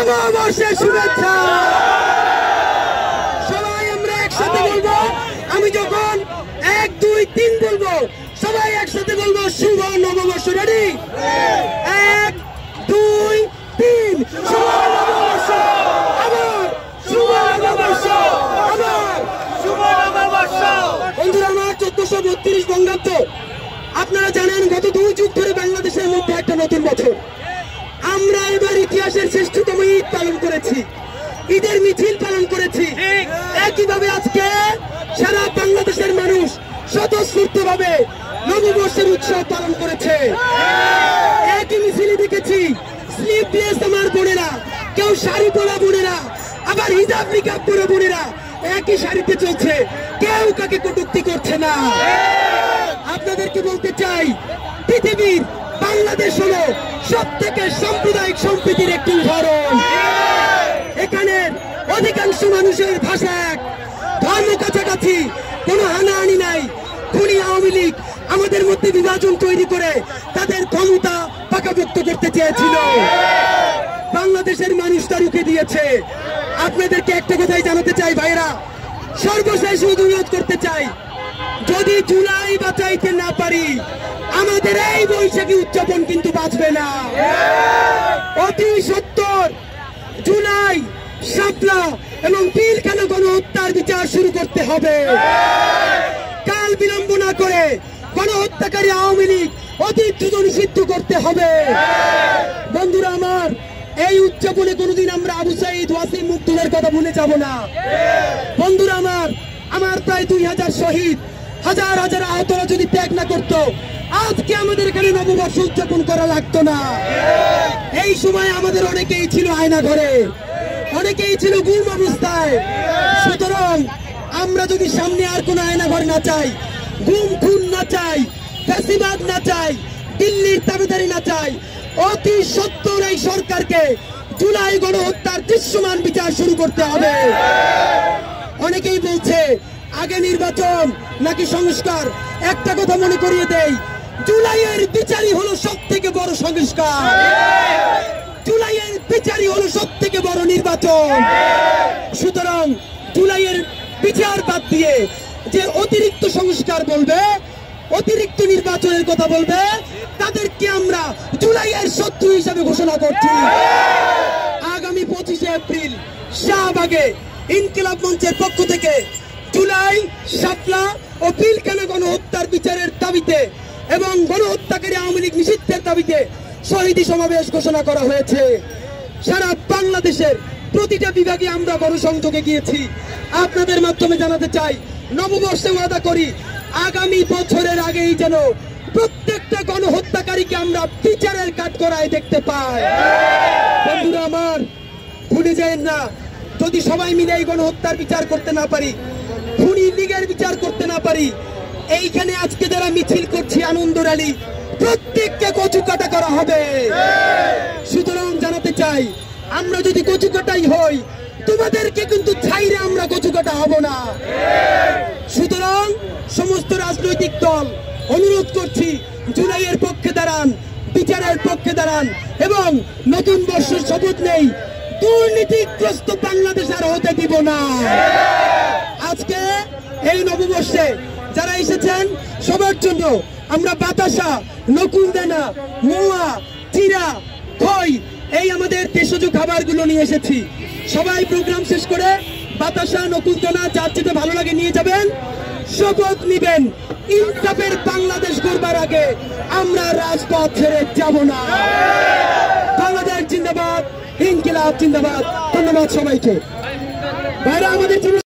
নববর্ষের শুভেচ্ছা। সবাই আমরা একসাথে বলবো, আমি যখন 1 2 3 বলবো সবাই একসাথে বলবো শুভ নববর্ষ। রেডি? 1 2 3 শুভ নববর্ষ। আবার শুভ নববর্ষ। আবার শুভ নববর্ষ। বন্ধুরা আমার 1432 বঙ্গাব্দ, আপনারা জানেন গত 2 যুগ ধরে বাংলাদেশের মধ্যে একটা নতুন বছর। আমরা এবার ইতিহাসের শ্রেষ্ঠতম ঈদ পালন করেছি, ঈদের মিছিল পালন করেছি। একইভাবে আজকে সারা বাংলাদেশের মানুষ স্বতঃস্ফূর্তভাবে নববর্ষের উৎসব পালন করেছে। একই মিছিলে দেখেছি স্লিভলেস আমার বোনেরা, কেউ শাড়ি পরা বোনেরা, আবার হিজাব নিকাব পরা বোনেরা একই শাড়িতে চলছে, কেউ কাকে কটূক্তি করছে না। আপনাদেরকে বলতে চাই, পৃথিবীর বাংলাদেশ হলো সবথেকে সাম্প্রদায়িক সম্প্রীতির একটি উদাহরণ। এখানে অধিকাংশ মানুষের ভাষা এক, ধর্ম কাছাকাছি, কোনো হানাহানি নাই। খুনি আওয়ামী লীগ আমাদের মধ্যে বিভাজন তৈরি করে তাদের ক্ষমতা পাকাপোক্ত করতে চেয়েছিল, বাংলাদেশের মানুষ তা রুখে দিয়েছে। আপনাদেরকে একটা কথাই জানাতে চাই ভাইরা, সর্বশেষ অনুরোধ করতে চাই, যদি জুলাই বাঁচাইতে না পারি আমাদের এই বৈশাখী উদযাপন কিন্তু বাঁচবে না। অতি সত্বর জুলাই, শাপলা এবং পিলখানা গণহত্যার বিচার শুরু করতে হবে। কাল বিলম্ব না করে গণহত্যাকারী আওয়ামী লীগ অতি দ্রুত নিষিদ্ধ করতে হবে। বন্ধুরা আমার, এই উদযাপনে কোনোদিন আমরা আবু সাঈদ, ওয়াসিম মুগ্ধের কথা ভুলে যাব না। বন্ধুরা আমার প্রায় 2000 শহীদ, হাজার হাজার আহতরা যদি ত্যাগ না করতো আজকে আমাদের এখানে নববর্ষ উদযাপন করা লাগতো না। এই সময় আমাদের অনেকেই ছিল আয়না ঘরে, অনেকেই ছিল গুম অবস্থায়। সুতরাং আমরা যদি সামনে আর কোনো আয়না ঘর না চাই, গুম খুন না চাই, ফ্যাসিবাদ না চাই, দিল্লির দাবিদারি না চাই, অতি সত্বর এই সরকারকে জুলাই গণহত্যার দৃশ্যমান বিচার শুরু করতে হবে। অনেকেই বলছে আগে নির্বাচন নাকি সংস্কার। একটা কথা মনে করিয়ে দেই, জুলাইয়ের বিচারই হলো সব থেকে বড় সংস্কার, জুলাইয়ের বিচারই হলো সব থেকে বড় নির্বাচন। সুতরাং জুলাইয়ের বিচার বাদ দিয়ে যে অতিরিক্ত সংস্কার বলবে, অতিরিক্ত নির্বাচনের কথা বলবে, তাদেরকে আমরা জুলাইয়ের শত্রু হিসাবে ঘোষণা করছি। আগামী 25শে এপ্রিল শাহবাগে ইনকিলাব মঞ্চের পক্ষ থেকে জুলাই, শাপলা ও পিলখানা গণহত্যার বিচারের দাবিতে এবং গণহত্যাকারী আওয়ামী লীগ নিষিদ্ধের দাবিতে শহীদী সমাবেশ ঘোষণা করা হয়েছে। সারা বাংলাদেশের প্রতিটা বিভাগে আমরা গণসংযোগে গিয়েছি। আপনাদের মাধ্যমে জানাতে চাই, নববর্ষে ওয়াদা করি আগামী বছরের আগেই যেন প্রত্যেকটা গণহত্যাকারীকে আমরা বিচারের কাঠগড়ায় দেখতে পাই। বন্ধুরা আমার, ভুলে যাবেন না, যদি সবাই মিলে এই গণহত্যার বিচার করতে না পারি, খুনি লীগের বিচার করতে না পারি, এইখানে আজকে যারা মিছিল করছি আনন্দ র্যালি, প্রত্যেককে কচুকাটা করা হবে। সুতরাং জানাতে চাই, আমরা যদি কচুকাটাই হই, তোমাদেরকে কিন্তু ছাইরে আমরা কচুকাটা হব না। সুতরাং সমস্ত রাজনৈতিক দল অনুরোধ করছি, জুলাইয়ের পক্ষে দাঁড়ান, বিচারের পক্ষে দাঁড়ান এবং নতুন বর্ষের শপথ নেই, দুর্নীতিগ্রস্ত বাংলাদেশ আর হতে দিব না। আজকে এই নববর্ষে যারা এসেছেন সবার জন্য আমরা বাতাসা, নকুলদানা, মোয়া, চিরা, খই এই আমাদের দেশজ খাবারগুলো নিয়ে এসেছি। সবাই প্রোগ্রাম শেষ করে বাতাসা, নকুলদানা যার যেটা ভালো লাগে নিয়ে যাবেন, শপথ নিবেন ইনসাফের বাংলাদেশ গড়বার আগে আমরা রাজপথ ছেড়ে যাব না। বাংলাদেশ জিন্দাবাদ, ইনকিলাব জিন্দাবাদ। ধন্যবাদ সবাইকে। ভাইরা আমাদের